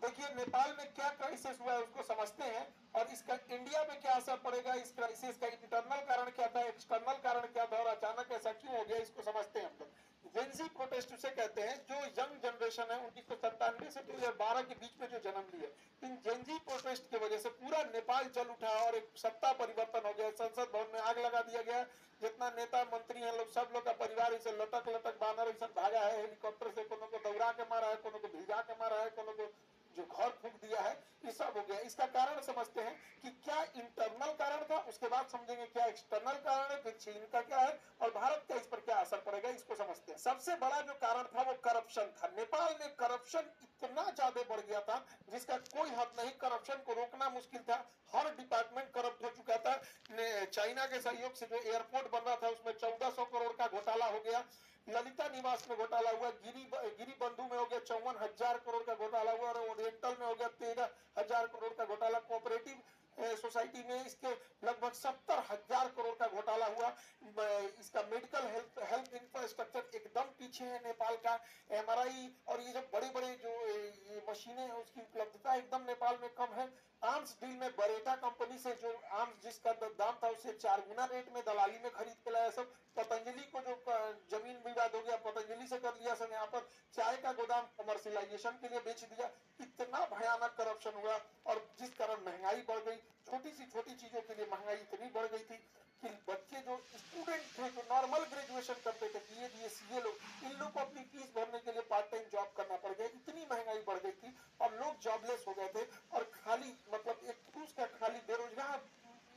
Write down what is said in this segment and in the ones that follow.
देखिए नेपाल में क्या क्राइसिस हुआ है उसको समझते हैं, और इसका इंडिया में क्या असर पड़ेगा, इस क्राइसिस का इंटरनल कारण क्या था, एक्सटर्नल कारण क्या था, और अचानक ऐसा क्यों हो गया, इसको समझते हैं हम लोग। जेंजी प्रोटेस्ट उसे कहते हैं जो यंग जनरेशन है 1997 से 2012 के बीच में जो जन्म लिए। इन जेंजी प्रोटेस्ट की वजह से पूरा नेपाल जल उठा और एक सत्ता परिवर्तन हो गया, संसद भवन में आग लगा दिया गया। जितना नेता मंत्री हैं लोग, सब लोग का परिवार इसे लटक लटक बानर ऐसा भागा है हेलीकॉप्टर से, कोनो को दौड़ा के मारा है, कोनो को भिजा के मारा है, कोनो को जो घर फूक दिया है, ये सब हो गया। इसका कारण समझते हैं कि क्या इंटरनल कारण था, उसके बाद समझेंगे क्या एक्सटर्नल कारण है, फिर चीन का क्या है और भारत का इस पर क्या असर पड़ेगा, इसको समझते हैं। सबसे बड़ा जो कारण था वो करप्शन था। नेपाल में करप्शन इतना ज्यादा बढ़ गया था जिसका कोई हद नहीं, करप्शन को रोकना मुश्किल था, हर डिपार्टमेंट करप्ट हो चुका था। चाइना के सहयोग से जो एयरपोर्ट बन रहा था उसमें 1400 करोड़ का घोटाला हो गया, ललिता निवास में घोटाला हुआ, गिरी बंधु में हो गया 54,000 करोड़ का घोटाला हुआ, और ओरिएंटल में हो गया 13,000 करोड़ का घोटाला, कोऑपरेटिव सोसाइटी में इसके लगभग 70,000 करोड़ का घोटाला हुआ। इसका मेडिकल हेल्थ इंफ्रास्ट्रक्चर एकदम पीछे है नेपाल का। एमआरआई और ये जो बड़े बड़े जो ये मशीनें हैं उसकी उपलब्धता एकदम नेपाल में कम है। आर्म्स डील में बरेटा कंपनी से जो आर्म्स जिसका दाम था उससे 4 गुना रेट में दलाली में खरीद के लाया सब। पतंजलि को जो जमीन विवाद हो गया पतंजलि से कर लिया सब। यहाँ पर चाय का गोदाम कमर्शियलाइजेशन के लिए बेच दिया। इतना भयानक करप्शन हुआ और जिस कारण महंगाई बढ़ गई, छोटी सी छोटी चीजों के लिए महंगाई इतनी बढ़ गई थी कि बच्चे जो स्टूडेंट थे जो नॉर्मल ग्रेजुएशन करते थे, बीए सीए लोग, इन लोग को अपनी फीस भरने के लिए पार्ट टाइम जॉब करना पड़ गया। इतनी महंगाई बढ़ गई थी और लोग जॉबलेस हो गए थे, और खाली मतलब एक पुरुष का खाली बेरोजगार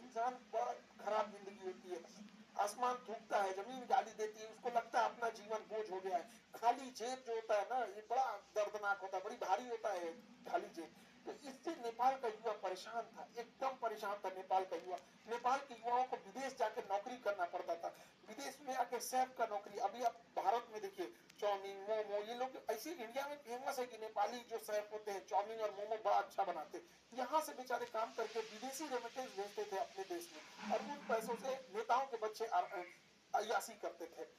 इंसान बड़ा खराब जिंदगी होती है। आसमान थूकता है, जमीन गाली देती है, उसको लगता है अपना जीवन बोझ हो गया है। खाली जेब जो होता है ना, ये बड़ा दर्दनाक होता है, बड़ी भारी होता है खाली जेब। तो इससे नेपाल का युवा परेशान था, एकदम परेशान था नेपाल का युवा। नेपाल के युवाओं को विदेश जाकर नौकरी करना पड़ता था, विदेश में आके शेफ का नौकरी। अभी आप भारत में देखिए चाउमीन मोमो, ये लोग ऐसे इंडिया में फेमस है कि नेपाली जो शेफ होते हैं चाउमीन और मोमो बड़ा अच्छा बनाते हैं। यहाँ से बेचारे काम करके विदेशी रेमिटेंस भेजते थे अपने देश में, और उन पैसों से नेताओं के बच्चे अयासी करते थे।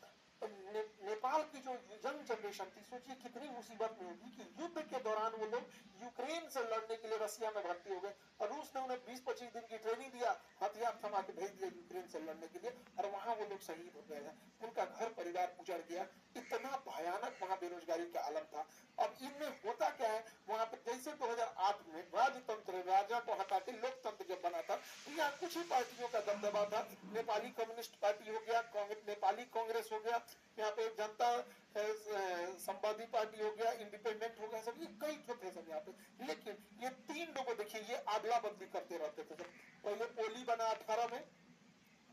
नेपाल की जो यंग जनरेशन थी, सोचिए कितनी मुसीबत में होगी कि युद्ध के दौरान वो लोग यूक्रेन से लड़ने के लिए रसिया में भर्ती हो गए, और रूस ने उन्हें 20-25 दिन की ट्रेनिंग दिया, हथियार थमा के भेज दिया यूक्रेन से लड़ने के लिए, और वहां वो लोग शहीद हो गए हैं, उनका घर परिवार उजड़ गया। इतना भयानक वहां बेरोजगारी का आलम था। अब इनमें होता क्या है, वहां पर जैसे 2008 में राजतंत्र, राजा को हटा के लोकतंत्र जब बना था, तो यहाँ कुछ ही पार्टियों का दबदबा था। नेपाली कम्युनिस्ट पार्टी हो गया, नेपाली कांग्रेस हो गया, यहाँ पे जनता संवादी पार्टी हो गया, इंडिपेंडेंट हो गया, सब ये कई थे सब यहाँ पे। लेकिन ये तीन लोगों देखिए ये आदला बदली करते रहते थे सब। पहले ओली बना 18 में,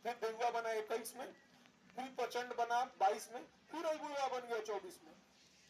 फिर देउवा बना 21 में, फिर प्रचंड बना 22 में, फिर अगुआ बन गया 24 में।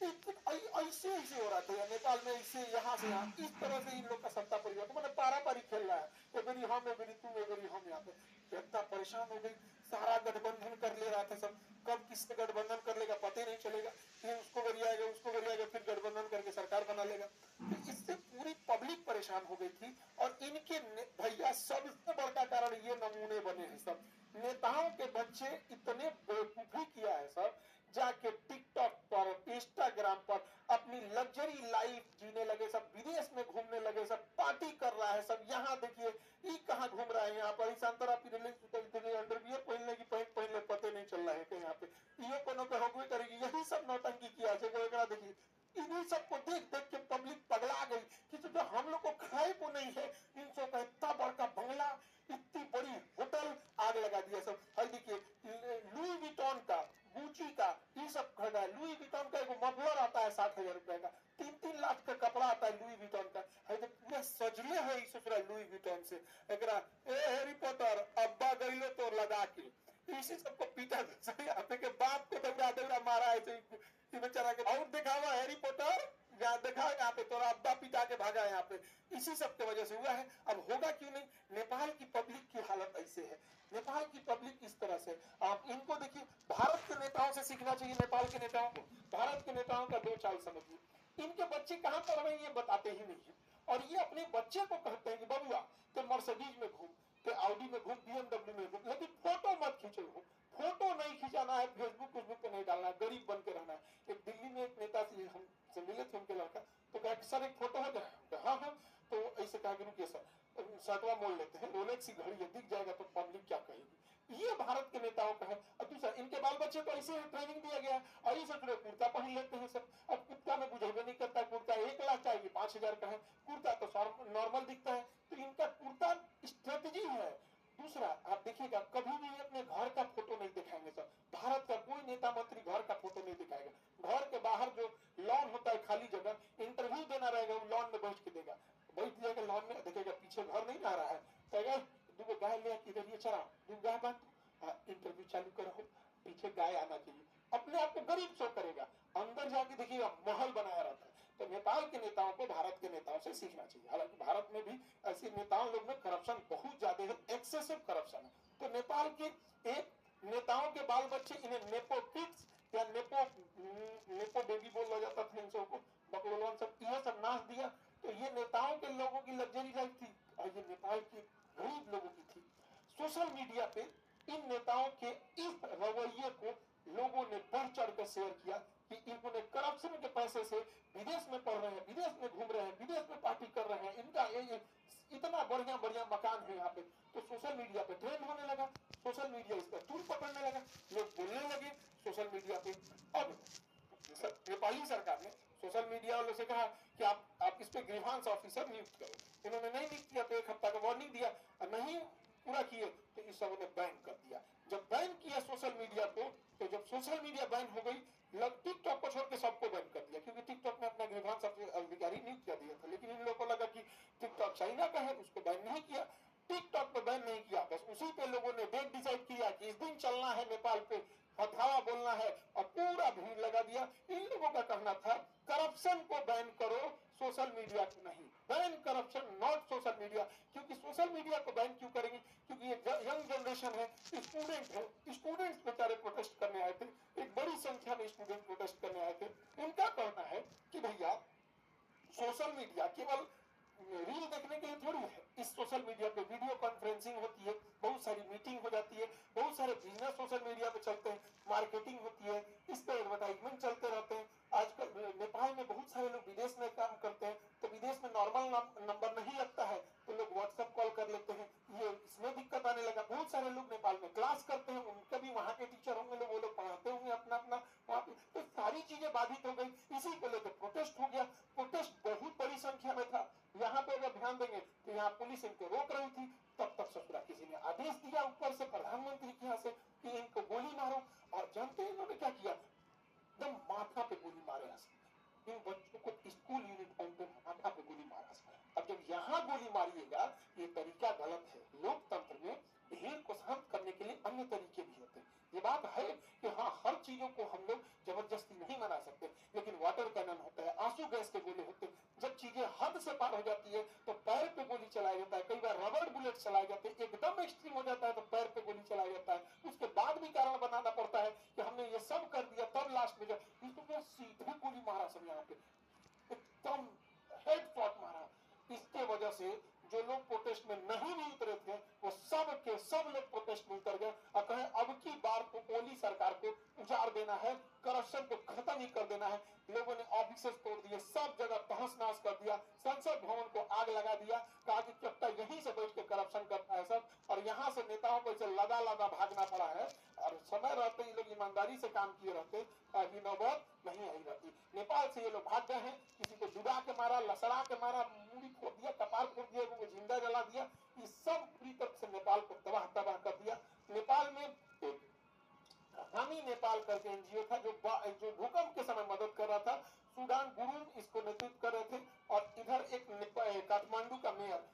ऐसे ऐसे हो रहा था नेपाल में, ऐसे यहाँ से यहाँ, इस तरह से इन लोग का सत्ता परिवर्तन मैंने पारा पारी खेल रहा है, एक बारी हम एक बारी तुम एक बारी हम। यहाँ पे जनता परेशान हो गई, सारा गठबंधन कर ले रहा था सब, कब किससे गठबंधन कर लेगा पता ही नहीं चलेगा, फिर उसको गरियाएगा उसको गरियाएगा, फिर गठबंधन करके सरकार बना लेगा। तो इससे पूरी पब्लिक परेशान हो गई थी। और इनके भैया सबसे बड़का कारण ये नमूने बने हैं सब, नेताओं के बच्चे इतने बेवकूफी किया है सब, जाके टिकटॉक पर इंस्टाग्राम पर अपनी लग्जरी लाइफ जीने लगे सब, विदेश में घूमने लगे सब, पार्टी कर रहा है सब। यहाँ देखिए ये कहाँ घूम रहा है, यहाँ पर संतरा अंडरवियर पहनने की पैंट पहनने पते नहीं चल रहा है यहाँ पे, ये कोनो पे होगवे करेगी, यही सब नौटंकी किया जाएगा। देखिए इन्हीं सबको देख देख के पब्लिक पगला गई कि जो हम लोग को खाए को नहीं है, इन सब का इतना बड़का बंगला, इतनी बड़ी होटल, आग लगा दिया सब। हर देखिए लुई विटॉन का, गुची का, ये सब खरीदा है। लुई विटॉन का एक मफलर आता है 60,000 रुपए का, 3-3 लाख का कपड़ा आता है लुई विटॉन का। पूरा सजले है इस लुई विटॉन से। हैरी पॉटर अब्बा गईलो तो लगा के इसी सबको पीटा आते के बाप को दौड़ा दौड़ा मारा है बेचारा के। और दिखावा हैरी पॉटर यहाँ देखा यहाँ पे तोरा अब्बा पिता के भागा है यहाँ पे, इसी सब के वजह से हुआ है। अब होगा क्यों नहीं, नेपाल की पब्लिक की हालत ऐसे है, नेपाल की पब्लिक इस तरह से। आप इनको देखिए, भारत के नेताओं से सीखना चाहिए नेपाल के नेताओं को। भारत के नेताओं का दो चाल समझिए, इनके बच्चे कहाँ पढ़ रहे हैं ये बताते ही नहीं है, और ये अपने बच्चे को कहते हैं कि बबुआ तो मर्सिडीज में घूम, कि ऑडी में घूम, BMW में घूम, लेकिन फोटो मत खींचो। फोटो नहीं खिंचाना है, फेसबुक पे नहीं डालना है, गरीब बन के रहना है। एक दिल्ली में एक नेता से हमसे मिले थे उनके लड़का, तो कहा सर एक फोटो है क्या? हाँ हाँ। तो ऐसे कहा कि रुकिए सर, शर्टवा मोड़ लेते हैं, रोलेक्स की घड़ी है, दिख जाएगा तो पब्लिक क्या कहेगी। ये भारत के नेताओं का है। अब दूसरा, इनके बाल बच्चे तो ऐसे ट्रेनिंग दिया गया, और ये सब कुर्ता पहन लेते हैं सब। अब कुर्ता में बुझेबे नहीं करता, कुर्ता 1 लाख चाहिए 5,000 का है, कुर्ता तो नॉर्मल दिखता है। तो इनका कुर्ता स्ट्रेटजी है। दूसरा, आप देखिएगा कभी भी अपने घर का फोटो नहीं दिखाएंगे सर। भारत का कोई नेता मंत्री घर का फोटो नहीं दिखाएगा। घर के बाहर जो लॉन होता है, खाली जगह, इंटरव्यू देना रहेगा, वो लॉन में बैठ के देगा, बैठ जाएगा लॉन में, देखेगा पीछे घर नहीं आ रहा है, कहेगा दो गाय ले किधर ये चरा, दो गाय बांध, इंटरव्यू चालू करो, पीछे गाय आना चाहिए। अपने आप को गरीब शो करेगा, अंदर जाके देखिएगा महल बनाया रहता है। तो नेपाल के नेताओं को भारत के नेताओं से सीखना चाहिए। हालांकि भारत में भी ऐसे नेताओं लोग में करप्शन बहुत ज्यादा है, एक्सेसिव करप्शन है। तो नेपाल के एक नेताओं के बाल बच्चे, इन्हें नेपो किड्स या नेपो बेबी बोला जाता था इन सबको, बकलोलवान सब, यह सब नाच दिया। तो ये नेताओं के लोगों की लग्जरी लाइफ थी, और ये नेपाल के गरीब लोगों की थी। सोशल मीडिया पे इन नेताओं के इस रवैये को लोगों ने बढ़ चढ़ कर शेयर किया कि इन्होंने करप्शन के पैसे से विदेश में पढ़ रहे हैं, विदेश में घूम रहे हैं, विदेश में पार्टी कर रहे हैं, इनका ये इतना बढ़िया बढ़िया मकान है यहाँ पे। तो सोशल मीडिया पे ट्रेंड होने लगा, सोशल मीडिया इस पर तूल पकड़ने लगा, लोग बोलने लगे सोशल मीडिया पे। अब नेपाली सरकार ने सोशल मीडिया वालों से कहा कि आप इस पे ग्रीवांस ऑफिसर नियुक्त करो। इन्होंने नहीं नियुक्त किया तो 1 हफ्ता का वार्निंग दिया, नहीं पूरा किए तो इस सब ने बैन कर दिया। जब बैन किया सोशल मीडिया को, तो जब सोशल मीडिया बैन हो गई, टिकटॉक को छोड़ के सबको बैन कर दिया, क्योंकि टिकटॉक ने अपना ग्रीवांस अधिकारी नियुक्त कर दिया था। लेकिन इन लोगों को लगा कि टिकटॉक चाइना का है, उसको बैन नहीं किया, टिकटॉक पे बैन नहीं किया, बस उसी पे लोगों ने डेट डिसाइड किया कि इस दिन चलना है नेपाल पे, हथावा बोलना है, और पूरा भीड़ लगा दिया। इन लोगों का कहना था करप्शन को बैन करो, सोशल मीडिया को नहीं। Ban corruption, not social media. क्योंकि सोशल मीडिया को बैन क्यों करेंगे? क्योंकि ये यंग जनरेशन है, स्टूडेंट है, स्टूडेंट्स बेचारे प्रोटेस्ट करने आए थे, एक बड़ी संख्या में स्टूडेंट प्रोटेस्ट करने आए थे। उनका कहना है कि भैया सोशल मीडिया केवल रील देखने के लिए थोड़ी है। इस सोशल मीडिया पे वीडियो कॉन्फ्रेंसिंग होती है, बहुत सारी मीटिंग हो जाती है, बहुत सारे बिजनेस सोशल मीडिया पे चलते हैं, मार्केटिंग होती है, इस पे एडवर्टाइजमेंट चलते रहते हैं। आजकल नेपाल में बहुत सारे लोग विदेश में काम करते हैं, तो विदेश में नॉर्मल नंबर नहीं लगता है, तो लोग व्हाट्सएप कॉल कर लेते हैं, ये इसमें दिक्कत आने लगा। बहुत सारे लोग नेपाल में क्लास करते हैं, उनका भी वहाँ के टीचर होंगे लोग, वो लोग पढ़ाते होंगे अपना अपना वहाँ पे, तो सारी चीजें बाधित हो गई। इसी को लेकर प्रोटेस्ट हो गया। प्रोटेस्ट बहुत बड़ी संख्या में था। यहाँ पे अगर ध्यान देंगे तो यहाँ पुलिस इनको रोक रही थी, तब तक ससुरा किसी ने आदेश दिया ऊपर से प्रधानमंत्री के यहाँ से कि इनको गोली मारो। और जानते हैं इन्होंने क्या किया? एकदम माथा पे गोली मारे इन बच्चों को, स्कूल यूनिफॉर्म पे माथा पे गोली मारा। अब जब यहाँ गोली मारिएगा, ये तरीका गलत है। लोकतंत्र में भीड़ को शांत करने के लिए अन्य तरीके भी होते हैं। ये बात है कि हाँ, हर चीजों को हम लोग जबरदस्ती नहीं मना सकते, लेकिन वाटर कैनन होता है, आंसू गैस के गोले होते हैं। जब चीजें हद से पार हो जाती है तो पैर पे गोली चलाया जाता है, कई बार रबड़ बुलेट चलाए जाते हैं, एकदम एक्सट्रीम हो जाता है तो पैर पे गोली चलाया जाता है। उसके बाद भी कारण बनाना पड़ता है कि हमने ये सब कर दिया, तब लास्ट में इसको सीधे गोली मारा सब, यहाँ पे एकदम हेड शॉट मारा। इसके वजह से जो लोग प्रोटेस्ट में नहीं भी उतरे थे, वो सब के सब लोग प्रोटेस्ट में उतर गए और कहे अब की बार को ओली सरकार को उजाड़ देना है, करप्शन को खत्म ही कर देना है। लोगों ने ऑफिसेस तोड़ दिए, सब जगह तहस नहस कर दिया, संसद भवन को आग लगा दिया, कहा कि कब तक यहीं से बैठ के करप्शन करता है सब। और यहाँ से नेताओं को लदा लदा भागना पड़ा है, और समय रहते ये लोग ईमानदारी से काम किए रहते, अभी नौबत नहीं आई रहती। नेपाल से ये लोग भाग गए हैं, किसी को डुबा के मारा, लसड़ा के मारा, मूड़ी फोड़ दिया, कपार फोड़ दिया, को जिंदा जला दिया। ये सब पूरी तरह से नेपाल को तबाह तबाह कर दिया। नेपाल में हामी नेपाल करके एनजीओ था जो भूकंप के समय मदद कर रहा था। सूडान गुरुंग इसको नेतृत्व कर रहे थे, और इधर एक काठमांडू का मेयर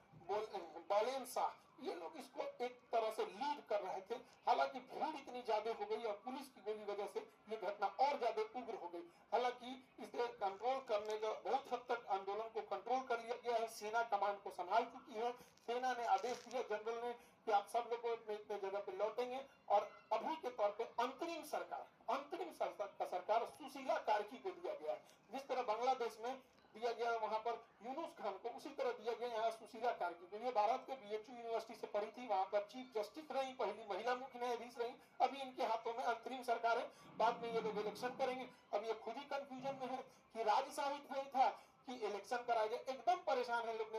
बालेन शाह, ये लोग इसको एक तरह से लीड कर रहे थे। हालांकि भीड़ इतनी ज्यादा हो गई और पुलिस की गोली वजह से ये घटना और ज्यादा उग्र हो गई। हालांकि इसे कंट्रोल करने का बहुत हद तक आंदोलन को कंट्रोल कर लिया गया है, सेना कमांड को संभाल चुकी है। सेना ने आदेश दिया जनरल ने कि आप सब लोग इतने जगह पे लौटेंगे, और अभी के तौर पे अंतरिम सरकार सुशीला कार्की को दिया गया है। जिस तरह बांग्लादेश में दिया गया वहां पर यूनुस खान को, उसी तरह दिया गया यहाँ सुशीला कार्की को। ये भारत के बीएचयू यूनिवर्सिटी से पढ़ी थी, वहां पर चीफ जस्टिस रही, पहली महिला मुख्य न्यायाधीश रही। अभी इनके हाथों में अंतरिम सरकार है, बाद में ये लोग इलेक्शन करेंगे। अब ये खुद ही कंफ्यूजन में है कि राज्य साबित नहीं था कि इलेक्शन कराया जाए, एकदम परेशान है लोग।